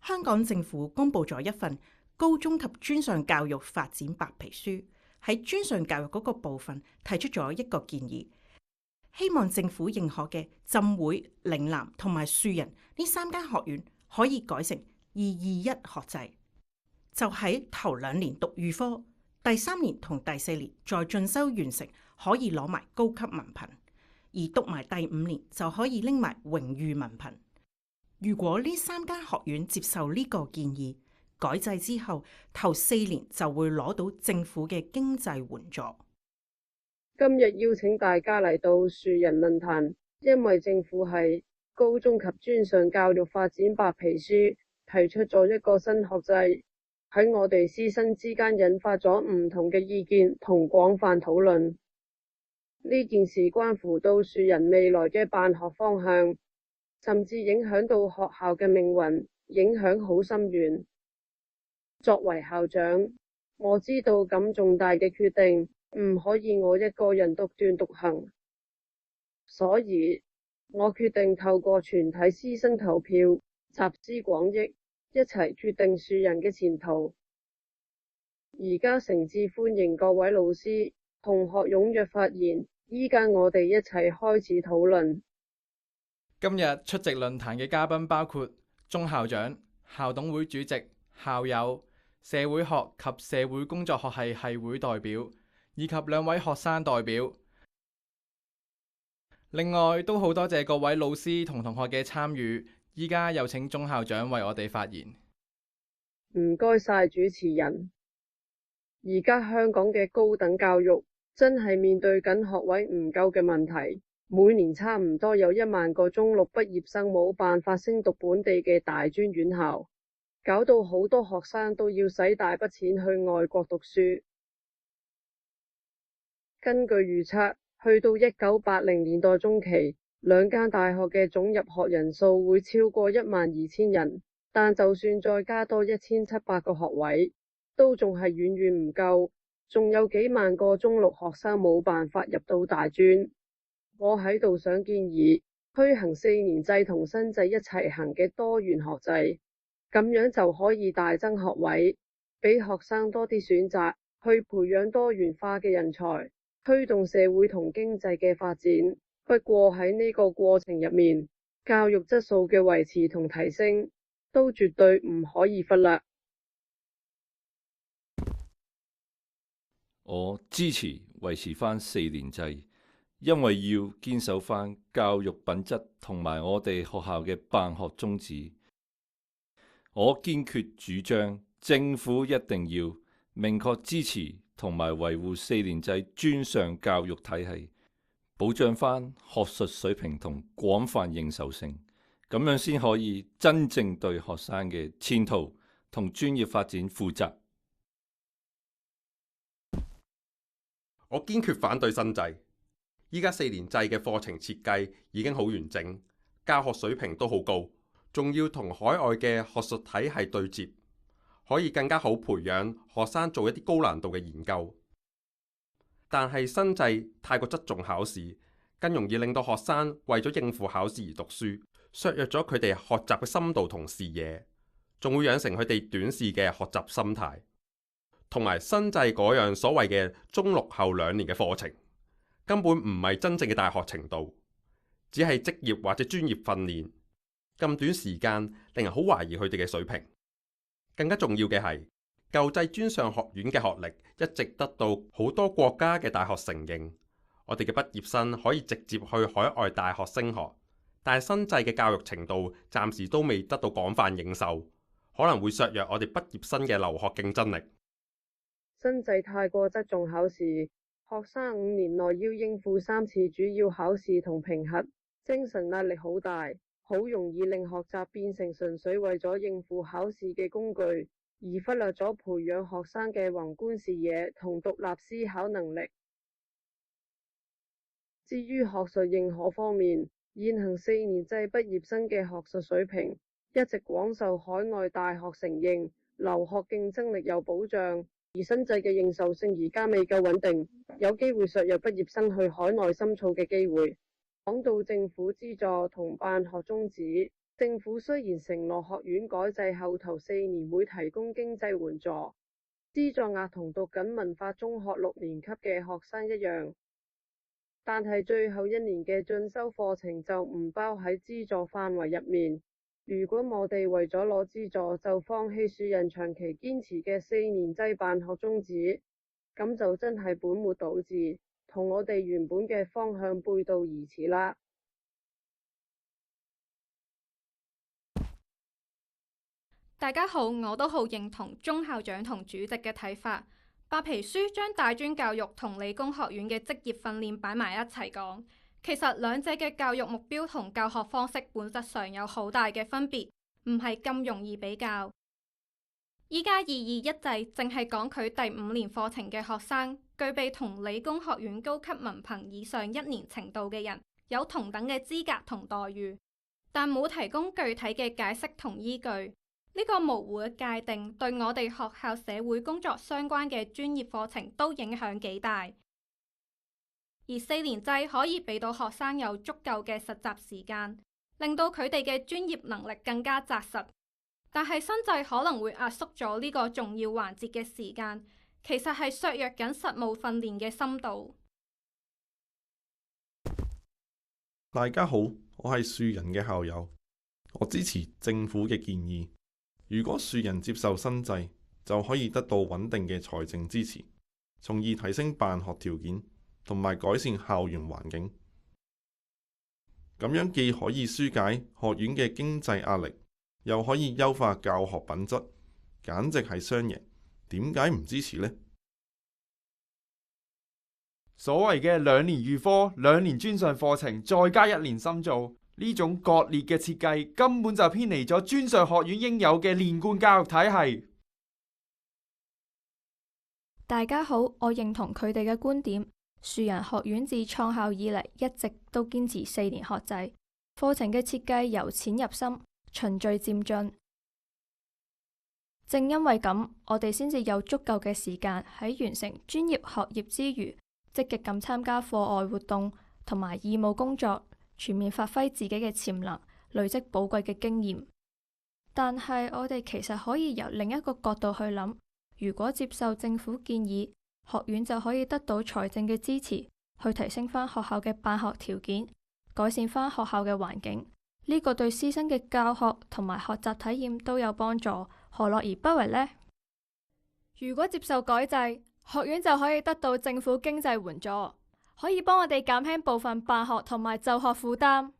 香港政府公布咗一份高中及專上教育發展白皮書，喺專上教育嗰個部分提出咗一個建議，希望政府認可嘅浸會、嶺南同埋樹仁呢3間學院可以改成221學制，就喺頭2年讀預科，第3年同第4年再進修完成，可以攞埋高級文憑，而讀埋第5年就可以拎埋榮譽文憑。如果呢3間學院接受呢個建議，改制之後頭4年就會攞到政府嘅經濟援助。今日邀請大家嚟到樹仁論壇，因為政府係高中及專上教育發展白皮書提出咗一個新學制，喺我哋師生之間引發咗唔同嘅意見同廣泛討論。呢件事關乎到樹仁未來嘅辦學方向，甚至影響到學校嘅命運，影響好深遠。作為校長，我知道咁重大嘅決定唔可以我一個人獨斷獨行，所以我決定透過全體師生投票，集思廣益，一齊決定樹仁嘅前途。而家誠摯歡迎各位老師、同學踴躍發言，依家我哋一齊開始討論。今日出席論壇嘅嘉賓包括鍾校長、校董會主席、校友、社會學及社會工作學系系會代表，以及2位學生代表。另外都好多謝各位老師同同學嘅參與。依家有請鍾校長為我哋發言。唔該晒主持人。而家香港嘅高等教育真係面對緊學位唔夠嘅問題。每年差唔多有1萬個中六畢業生冇辦法升讀本地嘅大專院校，搞到好多學生都要使大筆錢去外國讀書。根據預測，去到1980年代中期，2間大學嘅總入學人數會超過12000人，但就算再加多1700個學位，都仲係遠遠唔夠，仲有幾萬個中六學生冇辦法入到大專。我喺度想建議推行4年制同新制一齊行嘅多元學制，咁樣就可以大增學位，俾學生多啲選擇，去培養多元化嘅人才，推動社會同經濟嘅發展。不過喺呢個過程入面，教育質素嘅維持同提升都絕對唔可以忽略。我支持維持返4年制，因為要堅守返教育品質同埋我哋學校嘅辦學宗旨。我堅決主張政府一定要明確支持同埋維護4年制專上教育體系，保障返學術水平同廣泛認受性，咁樣先可以真正對學生嘅前途同專業發展負責。我堅決反對新制。依家4年制嘅課程設計已經好完整，教學水平都好高，仲要同海外嘅學術體系對接，可以更加好培養學生做一啲高難度嘅研究。但係新制太過側重考試，更容易令到學生為咗應付考試而讀書，削弱咗佢哋學習嘅深度同視野，仲會養成佢哋短視嘅學習心態。同埋新制嗰樣所謂嘅中六後2年嘅課程，根本唔係真正嘅大學程度，只係職業或者專業訓練。咁短時間令人好懷疑佢哋嘅水平。更加重要嘅係，舊制專上學院嘅學歷一直得到好多國家嘅大學承認，我哋嘅畢業生可以直接去海外大學升學，但係新制嘅教育程度暫時都未得到廣泛認受，可能會削弱我哋畢業生嘅留學競爭力。新制太過側重考試，學生5年內要應付3次主要考試同評核，精神壓力好大，好容易令學習變成純粹為咗應付考試嘅工具，而忽略咗培養學生嘅宏觀視野同獨立思考能力。至於學術認可方面，現行4年制畢業生嘅學術水平一直廣受海外大學承認，留學競爭力有保障。而新制嘅認受性而家未夠穩定，有機會削弱畢業生去海外深造嘅機會。講到政府資助同辦學宗旨，政府雖然承諾學院改制後頭4年會提供經濟援助，資助額同讀緊文化中學6年級嘅學生一樣，但係最後1年嘅進修課程就唔包喺資助範圍入面。如果我哋為咗攞資助就放棄樹人長期堅持嘅4年制辦學宗旨，咁就真係本末倒置，同我哋原本嘅方向背道而馳啦。大家好，我都好認同鍾校長同主席嘅睇法。白皮書將大專教育同理工學院嘅職業訓練擺埋一齊講，其實兩者嘅教育目標同教學方式本質上有好大嘅分別，唔係咁容易比較。依家221制淨係講佢第5年課程嘅學生具備同理工學院高級文憑以上1年程度嘅人有同等嘅資格同待遇，但冇提供具體嘅解釋同依據。呢個模糊嘅界定對我哋學校社會工作相關嘅專業課程都影響幾大。而4年制可以俾到學生有足夠嘅實習時間，令到佢哋嘅專業能力更加紮實。但係新制可能會壓縮咗呢個重要環節嘅時間，其實係削弱緊實務訓練嘅深度。大家好，我係樹人嘅校友，我支持政府嘅建議。如果樹人接受新制，就可以得到穩定嘅財政支持，從而提升辦學條件同埋改善校園環境。咁樣既可以紓解學院嘅經濟壓力，又可以優化教學品質，簡直係雙贏。點解唔支持呢？所謂嘅2年預科、2年專上課程，再加1年深造，呢種割裂嘅設計根本就偏離咗專上學院應有嘅連貫教育體系。大家好，我認同佢哋嘅觀點。樹人學院自創校以嚟一直都堅持4年學制，課程嘅設計由淺入深，循序漸進。正因為咁，我哋先至有足夠嘅時間喺完成專業學業之餘，積極咁參加課外活動同埋義務工作，全面發揮自己嘅潛能，累積寶貴嘅經驗。但係我哋其實可以由另一個角度去諗，如果接受政府建議，學院就可以得到財政嘅支持，去提升翻學校嘅辦學條件，改善翻學校嘅環境。呢個對師生嘅教學同埋學習體驗都有幫助，何樂而不為呢？如果接受改制，學院就可以得到政府經濟援助，可以幫我哋減輕部分辦學同埋就學負擔。